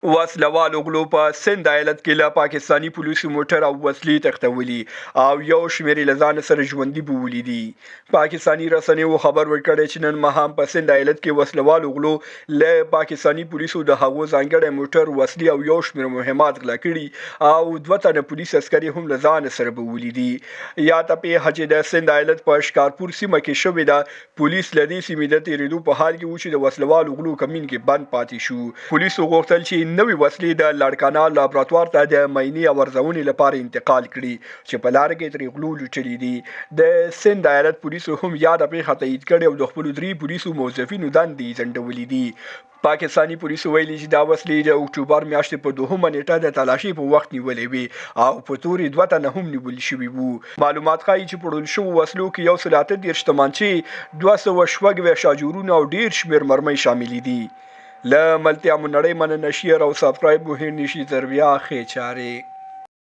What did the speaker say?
وسله والو غلو په سند ايالت کې له پاکستاني پوليسو موټر او وسلې تښتولي او یو شمير له ځان سره ژوندۍ بوولي دي. پاکستاني رسنیو خبر ورکړی چې نن مهام په سند ايالت کې وسله والو غلو له پاکستاني پوليسو د هغو ځانګړی موټر وسلې او یو شمير مهمات غلا کړي او دوه تنه پولیس عسکري هم له ځان سره بوولي دي. یا ته په حج د سند ايالت په شکارپور سیمه کې شوې ده. پولیس لدی سیمې د تیریدو په حال کې و چې د وسله والو غلو کمین کې بند پاتې شو. پولیسو غوښتل چې نوې وسلې د لاړکانا لابراتوار ته د مینې او ارزونې لپاره انتقال کړي چې په لار کې ترې غلو لوټلي دي. د سند ايالت پولیسو هم یاد پیښه تایید کړې او د خپل درې پولیسو موظفینو دندې ځنډولې دي. پاکستاني پولیسو ویلي چې دا وسلې د اکتوبر میاشتې په 2 نیټه د تلاشي په وخت نیولې وي او په توري دوه تنه هم نیول شوي وو. معلومات ښایي چې په وړل شوو وسلو کې یو سل 38 تمانچې 200 شاجورونه او ډیر شمیر مرمۍ شاملې دي. له ملتیا مو نړۍ مننه شیر او سبسکرایب مو هیر نشي تر بیا خې چارې